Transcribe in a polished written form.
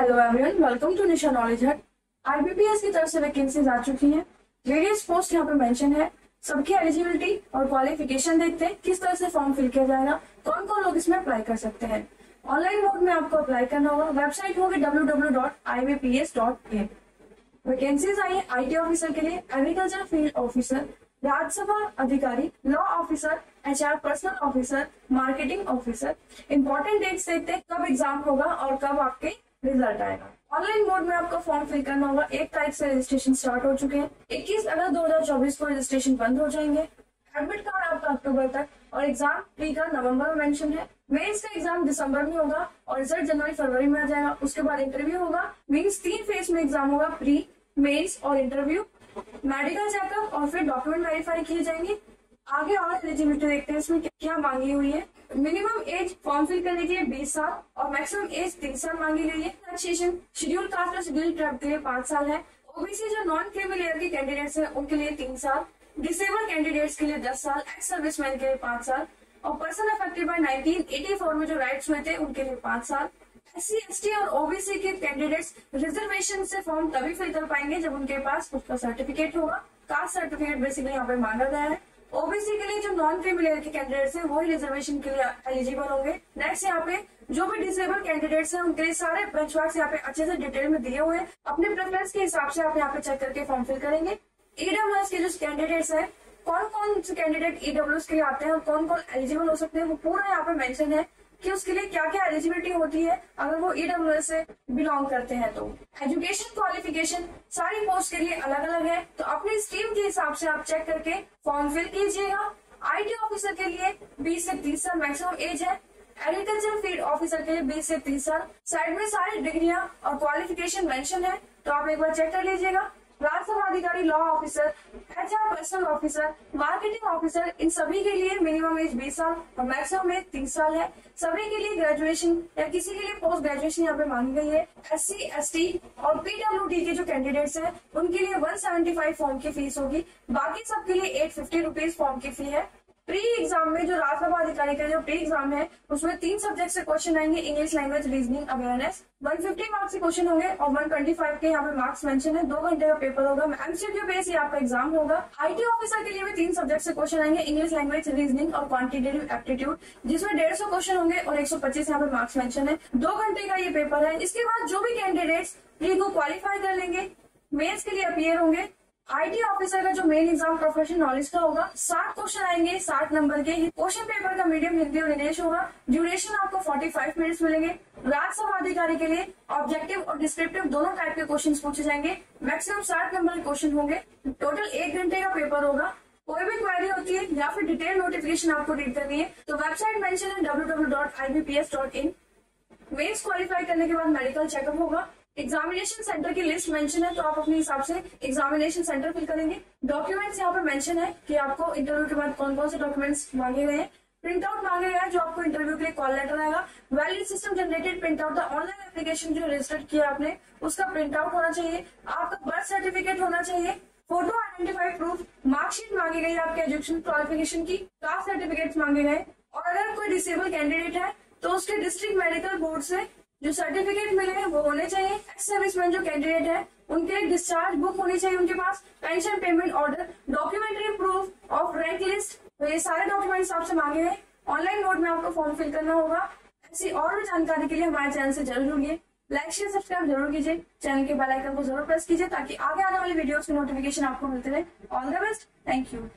Hello everyone, welcome to Nisha knowledge hut. IBPS की तरफ से वैकेंसीज आ चुकी हैं। वेरियस पोस्ट यहाँ पे मेंशन है। सबकी एलिजिबिलिटी और क्वालिफिकेशन देखते हैं, किस तरह से फॉर्म फिल किया जाएगा, कौन कौन लोग इसमें अप्लाई कर सकते हैं। ऑनलाइन मोड में आपको अप्लाई करना होगा। वेबसाइट होगी www.ibps.in। वैकेंसीज आई है आईटी ऑफिसर के लिए, एग्रीकल्चर फील्ड ऑफिसर, राज्यसभा अधिकारी, law officer, HR personal officer, marketing officer. Important dates देखते हैं, कब एग्जाम होगा और कब आपके रिजल्ट आएगा। ऑनलाइन मोड में आपको फॉर्म फिल करना होगा। 1 तारीख से रजिस्ट्रेशन स्टार्ट हो चुके हैं। 21 अगस्त 2024 को रजिस्ट्रेशन बंद हो जाएंगे। एडमिट कार्ड आपका अक्टूबर तक और एग्जाम प्री का नवंबर में मेंशन है। मेंस का एग्जाम दिसंबर में होगा और रिजल्ट जनवरी फरवरी में आ जाएगा। उसके बाद इंटरव्यू होगा। मीन्स 3 फेज में एग्जाम होगा, प्री, मेंस और इंटरव्यू। मेडिकल चेकअप और फिर डॉक्यूमेंट वेरीफाई किए जाएंगे। आगे और एलिजिबिलिटी देखते हैं इसमें क्या मांगी हुई है। मिनिमम एज फॉर्म फिल करने के लिए 20 साल और मैक्सिमम एज 30 साल मांगी गई है। रिलैक्सेशन शेड्यूल कास्ट और शेड्यूल ट्राइब के लिए 5 साल है। ओबीसी जो नॉन क्रीमी लेयर के कैंडिडेट्स हैं उनके लिए 3 साल, डिसेबल कैंडिडेट्स के लिए 10 साल, एक्स सर्विसमैन के लिए 5 साल और पर्सन अफेक्टेड बाय 1984 में जो राइट्स हुए थे उनके लिए 5 साल। SC, ST और ओबीसी के कैंडिडेट्स रिजर्वेशन से फॉर्म तभी फिल कर पाएंगे जब उनके पास उसका सर्टिफिकेट होगा। कास्ट सर्टिफिकेट बेसिकली यहाँ पे मांगा गया है। ओबीसी के लिए जो नॉन क्रीमी लेयर के कैंडिडेट्स हैं वही रिजर्वेशन के लिए एलिजिबल होंगे। नेक्स्ट यहाँ पे जो भी डिसेबल कैंडिडेट्स हैं उनके लिए सारे बेंचमार्क्स यहाँ पे अच्छे से डिटेल में दिए हुए हैं। अपने प्रेफरेंस के हिसाब से आप यहाँ पे चेक करके फॉर्म फिल करेंगे। ईडब्ल्यूएस के जो कैंडिडेट्स हैं, कौन कौन से कैंडिडेट ईडब्ल्यूएस के लिए आते हैं और कौन कौन एलिजिबल हो सकते हैं, वो पूरा यहाँ पे मेंशन है कि उसके लिए क्या क्या एलिजिबिलिटी होती है अगर वो ईडब्ल्यूएस से बिलोंग करते हैं। तो एजुकेशन क्वालिफिकेशन सारी पोस्ट के लिए अलग अलग है, तो अपनी स्ट्रीम के हिसाब से आप चेक करके फॉर्म फिल कीजिएगा। आईटी ऑफिसर के लिए 20 से 30 साल मैक्सिमम एज है। एग्रीकल्चर फील्ड ऑफिसर के लिए 20 से 30 साल। साइड में सारी डिग्रियां और क्वालिफिकेशन मेंशन है, तो आप एक बार चेक कर लीजिएगा। राज्यसभा अधिकारी, law officer, HR personal officer, marketing officer, इन सभी के लिए मिनिमम एज 20 साल और मैक्सिमम एज 30 साल है। सभी के लिए ग्रेजुएशन या किसी के लिए पोस्ट ग्रेजुएशन यहाँ पे मांगी गई है। SC, ST और PWD के जो कैंडिडेट्स हैं उनके लिए 175 फॉर्म की फीस होगी। बाकी सबके लिए 850 रुपीज फॉर्म की फी है। प्री एग्जाम में जो राज्यसभा अधिकारी का जो प्री एग्जाम है उसमें 3 सब्जेक्ट से क्वेश्चन आएंगे, English language, reasoning, awareness. 150 marks के क्वेश्चन होंगे और 125 के यहाँ पे मार्क्स मेंशन है। 2 घंटे का पेपर होगा। MCQ बेस ही आपका एग्जाम होगा। आईटी ऑफिसर के लिए भी 3 सब्जेक्ट से क्वेश्चन आएंगे, इंग्लिश लैंग्वेज, रीजनिंग और क्वांटिटेटिव एप्टीट्यूड, जिसमें 150 क्वेश्चन होंगे और 125 यहाँ पे मार्क्स मेंशन है। 2 घंटे का ये पेपर है। इसके बाद जो भी कैंडिडेट्स प्री को क्वालिफाई कर लेंगे, मेंस के लिए अपीयर होंगे। आईटी ऑफिसर का जो मेन एग्जाम प्रोफेशनल नॉलेज का होगा, 60 क्वेश्चन आएंगे, 60 नंबर के। क्वेश्चन पेपर का मीडियम हिंदी और इंग्लिश होगा। ड्यूरेशन आपको 45 मिनट्स मिलेंगे। राज्यसभा अधिकारी के लिए ऑब्जेक्टिव और डिस्क्रिप्टिव दोनों टाइप के क्वेश्चन पूछे जाएंगे। मैक्सिमम 60 नंबर के क्वेश्चन होंगे। टोटल 1 घंटे का पेपर होगा। कोई भी क्वेरी होती है या फिर डिटेल नोटिफिकेशन आपको रीड करनी है तो वेबसाइट मेंशन है www.ibps.in। मेंस क्वालिफाई करने के बाद मेडिकल चेकअप होगा। एग्जामिनेशन सेंटर की लिस्ट मेंशन है, तो आप अपने हिसाब से एग्जामिनेशन सेंटर फिल करेंगे। डॉक्यूमेंट्स यहाँ पे मेंशन है कि आपको इंटरव्यू के बाद कौन कौन से डॉक्यूमेंट्स मांगे गए हैं। प्रिंट आउट मांगे गए हैं जो आपको इंटरव्यू के लिए कॉल लेटर आएगा। Valid system generated print out, online application जो रजिस्टर्ड किया आपने उसका प्रिंट आउट होना चाहिए। आपका बर्थ सर्टिफिकेट होना चाहिए। फोटो आइडेंटिफाई प्रूफ, मार्कशीट मांगी गई आपके एजुकेशन क्वालिफिकेशन की, कास्ट सर्टिफिकेट मांगे गए और अगर कोई डिसेबल कैंडिडेट है तो उसके डिस्ट्रिक्ट मेडिकल बोर्ड से जो सर्टिफिकेट मिले हैं वो होने चाहिए। एक्स सर्विसमैन जो कैंडिडेट है उनके डिस्चार्ज बुक होनी चाहिए उनके पास, pension payment order, documentary proof of rank list, तो ये सारे डॉक्यूमेंट्स आपसे मांगे गए। ऑनलाइन मोड में आपको फॉर्म फिल करना होगा। ऐसी और भी जानकारी के लिए हमारे चैनल से जरूर जुड़िए। लाइक शेयर सब्सक्राइब जरूर कीजिए। चैनल के बेल आइकन को जरूर प्रेस कीजिए ताकि आगे आने वाली वीडियोस की नोटिफिकेशन आपको मिलते रहे। All the best, thank you.